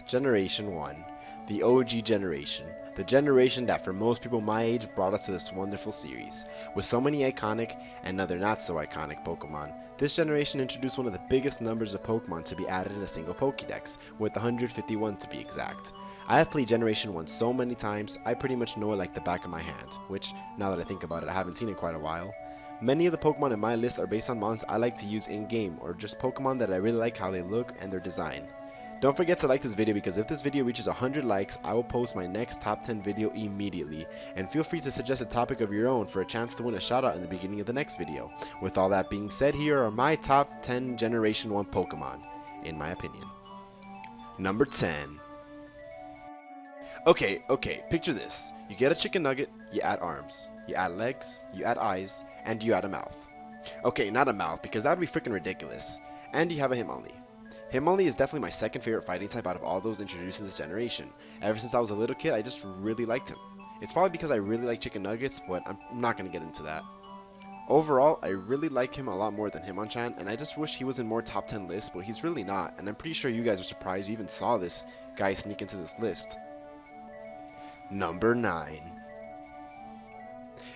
Generation 1. The OG generation. The generation that for most people my age brought us to this wonderful series. With so many iconic and other not so iconic Pokemon, this generation introduced one of the biggest numbers of Pokemon to be added in a single Pokédex, with 151 to be exact. I have played Generation 1 so many times, I pretty much know it like the back of my hand, which, now that I think about it, I haven't seen in quite a while. Many of the Pokemon in my list are based on mons I like to use in-game, or just Pokemon that I really like how they look and their design. Don't forget to like this video, because if this video reaches 100 likes, I will post my next top 10 video immediately, and feel free to suggest a topic of your own for a chance to win a shoutout in the beginning of the next video. With all that being said, here are my top 10 Generation 1 Pokemon, in my opinion. Number 10. Okay, picture this. You get a chicken nugget, you add arms, you add legs, you add eyes, and you add a mouth. Okay, not a mouth, because that would be freaking ridiculous. And you have a Hitmonlee. Hitmonlee is definitely my second favorite fighting type out of all those introduced in this generation. Ever since I was a little kid, I just really liked him. It's probably because I really like chicken nuggets, but I'm not going to get into that. Overall, I really like him a lot more than Hitmonchan, and I just wish he was in more top 10 lists, but he's really not, and I'm pretty sure you guys are surprised you even saw this guy sneak into this list. Number 9.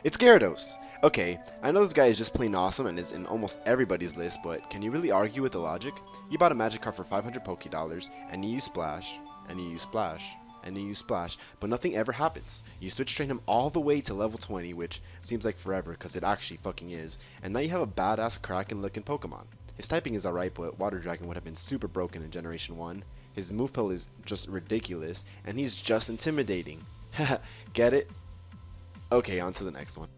It's Gyarados. Okay, I know this guy is just plain awesome and is in almost everybody's list, but can you really argue with the logic? You bought a magic card for 500 Poké Dollars, and you use Splash, and you use Splash, and you use Splash, but nothing ever happens. You switch train him all the way to level 20, which seems like forever, because it actually fucking is, and now you have a badass Kraken looking Pokemon. His typing is alright, but Water Dragon would have been super broken in Generation 1. His move pool is just ridiculous, and he's just intimidating. Get it? Okay, on to the next one.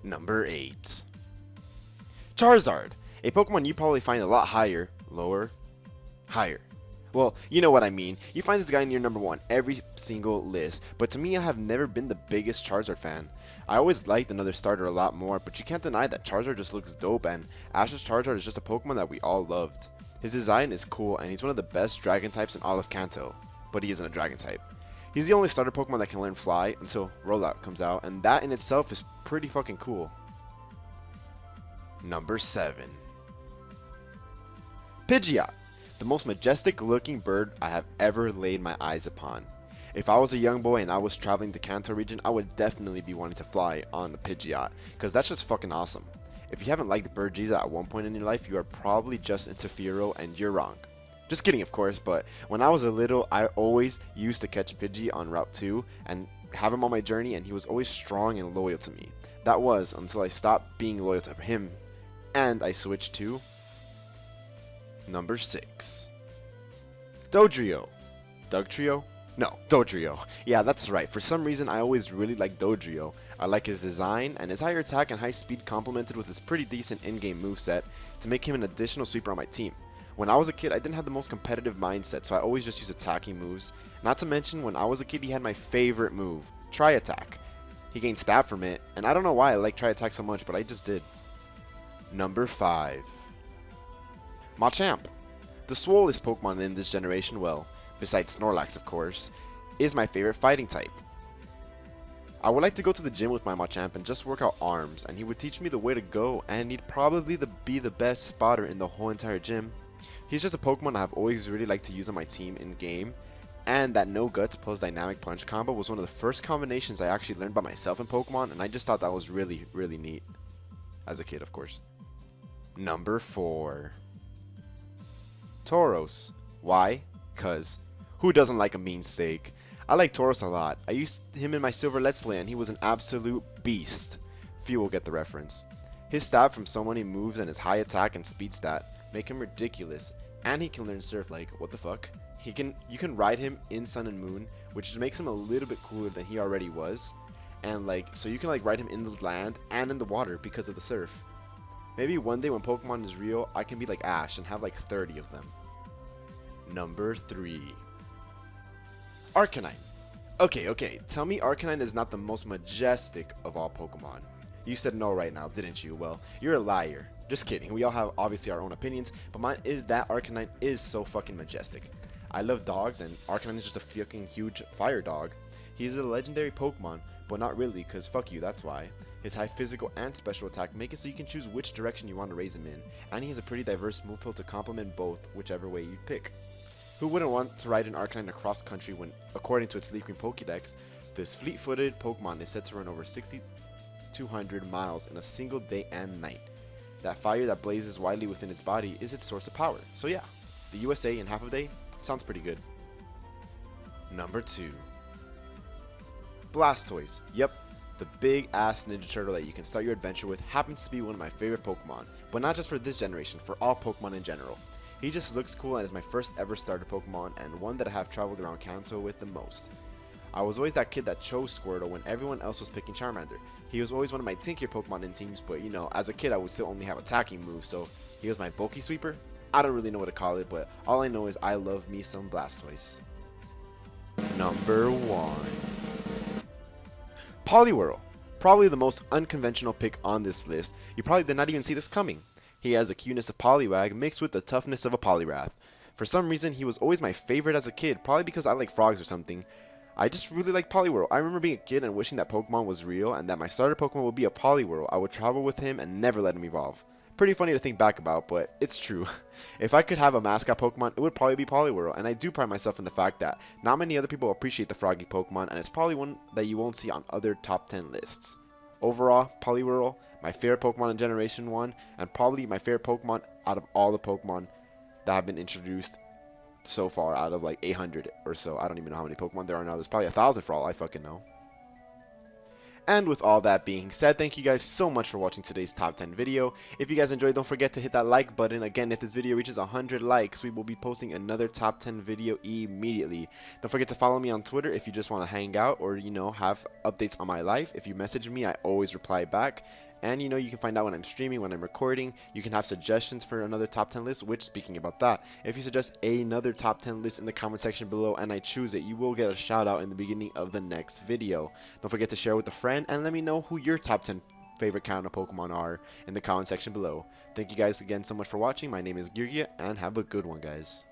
Number 8. Charizard, a Pokemon you probably find a lot higher, lower, higher. Well, you know what I mean. You find this guy in your number 1 every single list, but to me I have never been the biggest Charizard fan. I always liked another starter a lot more, but you can't deny that Charizard just looks dope, and Ash's Charizard is just a Pokemon that we all loved. His design is cool, and he's one of the best dragon types in all of Kanto, but he isn't a dragon type. He's the only starter Pokemon that can learn Fly until Rollout comes out, and that in itself is pretty fucking cool. Number 7. Pidgeot, the most majestic looking bird I have ever laid my eyes upon. If I was a young boy and I was traveling the Kanto region, I would definitely be wanting to fly on a Pidgeot, because that's just fucking awesome. If you haven't liked Birdgeesa at one point in your life, you are probably just into Fearow, and you're wrong. Just kidding, of course, but when I was a little, I always used to catch Pidgey on Route 2 and have him on my journey, and he was always strong and loyal to me. That was until I stopped being loyal to him, and I switched to number 6. Dodrio. Dugtrio? No, Dodrio. Yeah, that's right. For some reason, I always really liked Dodrio. I like his design, and his higher attack and high speed complemented with his pretty decent in-game moveset to make him an additional sweeper on my team. When I was a kid, I didn't have the most competitive mindset, so I always just used attacking moves. Not to mention, when I was a kid, he had my favorite move, Tri-Attack. He gained stab from it, and I don't know why I like Tri-Attack so much, but I just did. Number 5. Machamp. The swollest Pokemon in this generation, well, besides Snorlax of course, is my favorite fighting type. I would like to go to the gym with my Machamp and just work out arms, and he would teach me the way to go, and he'd probably be the best spotter in the whole entire gym. He's just a Pokemon I've always really liked to use on my team in game, and that No Guts plus Dynamic Punch combo was one of the first combinations I actually learned by myself in Pokemon, and I just thought that was really, really neat. As a kid, of course. Number 4. Taurus. Why? 'Cause who doesn't like a mean steak? I like Taurus a lot. I used him in my Silver Let's Play, and he was an absolute beast. Few will get the reference. His stab from so many moves and his high attack and speed stat make him ridiculous, and he can learn Surf. Like, what the fuck? You can ride him in Sun and Moon, which makes him a little bit cooler than he already was, and like, so you can like ride him in the land and in the water because of the Surf. Maybe one day when Pokemon is real, I can be like Ash and have like 30 of them. Number 3. Arcanine. Okay, tell me Arcanine is not the most majestic of all Pokemon. You said no right now, didn't you? Well, you're a liar. Just kidding. We all have obviously our own opinions, but mine is that Arcanine is so fucking majestic. I love dogs, and Arcanine is just a fucking huge fire dog. He's a legendary Pokemon, but not really, cause fuck you, that's why. His high physical and special attack make it so you can choose which direction you want to raise him in, and he has a pretty diverse move pool to complement both, whichever way you pick. Who wouldn't want to ride an Arcanine across country when, according to its Leaf Green Pokédex, this fleet-footed Pokemon is said to run over 6,200 miles in a single day and night. That fire that blazes widely within its body is its source of power. So yeah, the USA in half a day sounds pretty good. Number 2. Blastoise. Yep, the big-ass Ninja Turtle that you can start your adventure with happens to be one of my favorite Pokemon, but not just for this generation, for all Pokemon in general. He just looks cool and is my first ever starter Pokemon and one that I have traveled around Kanto with the most. I was always that kid that chose Squirtle when everyone else was picking Charmander. He was always one of my tinkier Pokemon in teams, but you know, as a kid I would still only have attacking moves, so he was my bulky sweeper. I don't really know what to call it, but all I know is I love me some Blastoise. Number 1. Poliwhirl. Probably the most unconventional pick on this list. You probably did not even see this coming. He has the cuteness of Poliwag mixed with the toughness of a Poliwrath. For some reason, he was always my favorite as a kid, probably because I like frogs or something. I just really like Poliwhirl. I remember being a kid and wishing that Pokemon was real and that my starter Pokemon would be a Poliwhirl. I would travel with him and never let him evolve. Pretty funny to think back about, but it's true. If I could have a mascot Pokemon, it would probably be Poliwhirl, and I do pride myself in the fact that not many other people appreciate the froggy Pokemon, and it's probably one that you won't see on other top 10 lists. Overall, Poliwhirl, my favorite Pokemon in Generation 1, and probably my favorite Pokemon out of all the Pokemon that have been introduced so far, out of like 800 or so. I don't even know how many Pokemon there are now. There's probably 1,000 for all I fucking know. And with all that being said, thank you guys so much for watching today's top 10 video. If you guys enjoyed, don't forget to hit that like button. Again, if this video reaches 100 likes, we will be posting another top 10 video immediately. Don't forget to follow me on Twitter if you just want to hang out or, you know, have updates on my life. If you message me, I always reply back. And you know, you can find out when I'm streaming, when I'm recording. You can have suggestions for another top 10 list, which, speaking about that, if you suggest another top 10 list in the comment section below and I choose it, you will get a shout out in the beginning of the next video. Don't forget to share with a friend and let me know who your top 10 favorite Kanto Pokemon are in the comment section below. Thank you guys again so much for watching. My name is Gyurgia and have a good one, guys.